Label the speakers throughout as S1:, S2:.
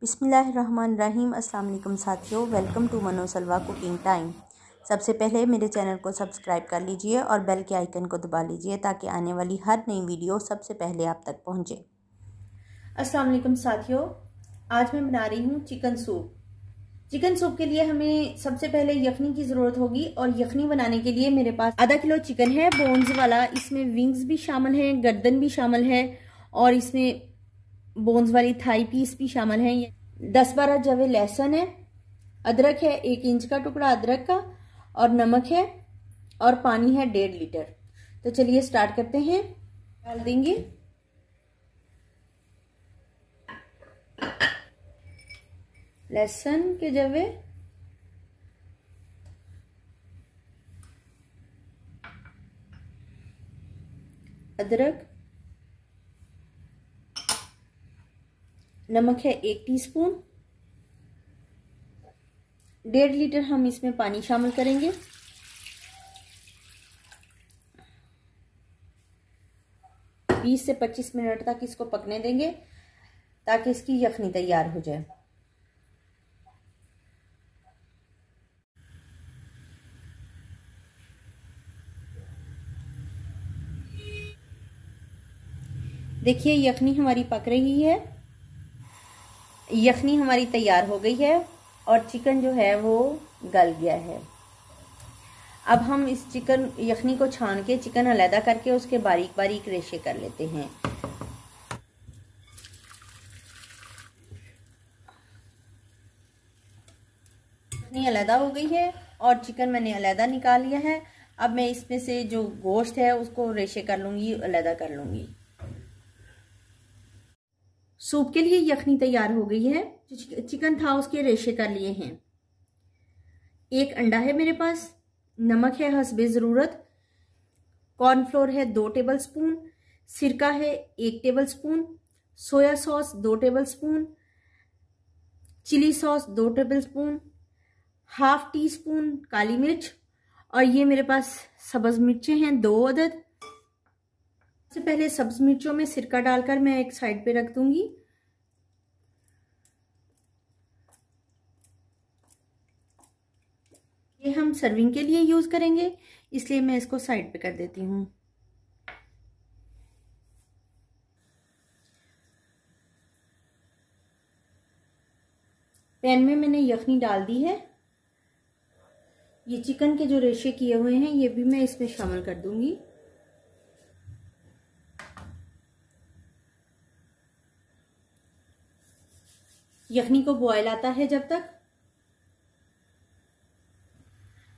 S1: बिस्मिल्लाहिर्रहमानिर्रहीम। अस्सलाम वालेकुम साथियों, वेलकम टू मनोसलवा कुकिंग टाइम। सबसे पहले मेरे चैनल को सब्सक्राइब कर लीजिए और बेल के आइकन को दबा लीजिए ताकि आने वाली हर नई वीडियो सबसे पहले आप तक पहुंचे। अस्सलाम वालेकुम साथियों, आज मैं बना रही हूँ चिकन सूप। चिकन सूप के लिए हमें सबसे पहले यखनी की ज़रूरत होगी और यखनी बनाने के लिए मेरे पास आधा किलो चिकन है, बोन्स वाला। इसमें विंग्स भी शामिल हैं, गर्दन भी शामिल है और इसमें बोन्स वाली थाई पीस भी शामिल है। 10-12 जवे लहसुन है, अदरक है 1 इंच का टुकड़ा अदरक का, और नमक है और पानी है 1.5 लीटर। तो चलिए स्टार्ट करते हैं। डाल देंगे लहसुन के जवे, अदरक, नमक है 1 टीस्पून, 1.5 लीटर हम इसमें पानी शामिल करेंगे। बीस से 25 मिनट तक इसको पकने देंगे ताकि इसकी यखनी तैयार हो जाए। देखिए यखनी हमारी पक रही है, यखनी हमारी तैयार हो गई है और चिकन जो है वो गल गया है। अब हम इस चिकन यखनी को छान के चिकन अलग करके उसके बारीक बारीक रेशे कर लेते हैं। यखनी अलग हो गई है और चिकन मैंने अलग निकाल लिया है। अब मैं इसमें से जो गोश्त है उसको रेशे कर लूंगी, अलग कर लूंगी। सूप के लिए यखनी तैयार हो गई है। जो चिकन था उसके रेशे कर लिए हैं। 1 अंडा है मेरे पास, नमक है हस्बे ज़रूरत, कॉर्नफ्लोर है 2 टेबलस्पून, सिरका है 1 tablespoon, soya sauce 2 tablespoon, chilli sauce 2 tablespoon, ½ teaspoon काली मिर्च, और ये मेरे पास सब्ज़ मिर्चें हैं 2 अदद। सबसे पहले सब्ज़ मिर्चों में सिरका डालकर मैं एक साइड पे रख दूंगी। ये हम सर्विंग के लिए यूज करेंगे, इसलिए मैं इसको साइड पे कर देती हूँ। पैन में मैंने यखनी डाल दी है। ये चिकन के जो रेशे किए हुए हैं ये भी मैं इसमें शामिल कर दूंगी। यखनी को बॉयल आता है जब तक।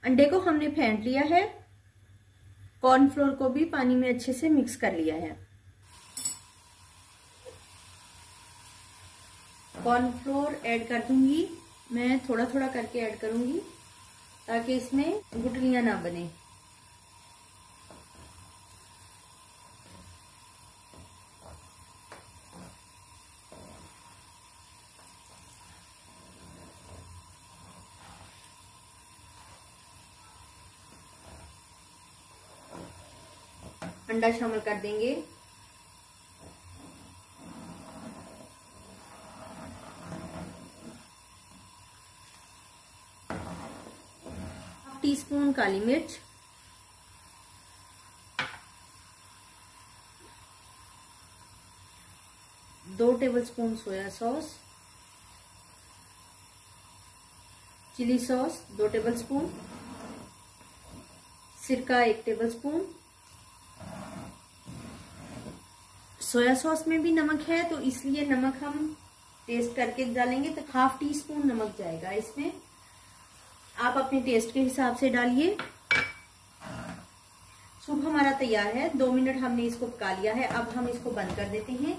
S1: अंडे को हमने फेंट लिया है, कॉर्नफ्लोर को भी पानी में अच्छे से मिक्स कर लिया है। कॉर्नफ्लोर ऐड कर दूंगी, मैं थोड़ा थोड़ा करके ऐड करूंगी ताकि इसमें गुठलियां ना बने। अंडा शामिल कर देंगे। ½ टीस्पून काली मिर्च, 2 tablespoon soya sauce, chilli sauce 2 tablespoon, सिरका 1 टेबलस्पून। सोया सॉस में भी नमक है तो इसलिए नमक हम टेस्ट करके डालेंगे, तो ½ टीस्पून नमक जाएगा इसमें। आप अपने टेस्ट के हिसाब से डालिए। सूप हमारा तैयार है। 2 मिनट हमने इसको पका लिया है। अब हम इसको बंद कर देते हैं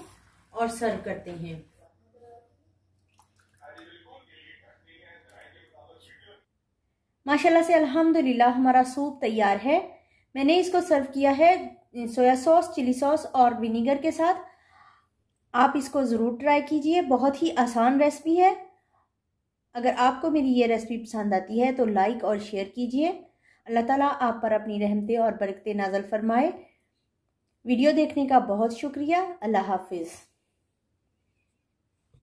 S1: और सर्व करते हैं। माशाल्लाह से अल्हम्दुलिल्लाह हमारा सूप तैयार है। मैंने इसको सर्व किया है सोया सॉस, चिली सॉस और विनीगर के साथ। आप इसको ज़रूर ट्राई कीजिए, बहुत ही आसान रेसिपी है। अगर आपको मेरी ये रेसिपी पसंद आती है तो लाइक और शेयर कीजिए। अल्लाह ताला आप पर अपनी रहमतें और बरकतें नाज़िल फरमाए। वीडियो देखने का बहुत शुक्रिया। अल्लाह हाफिज़।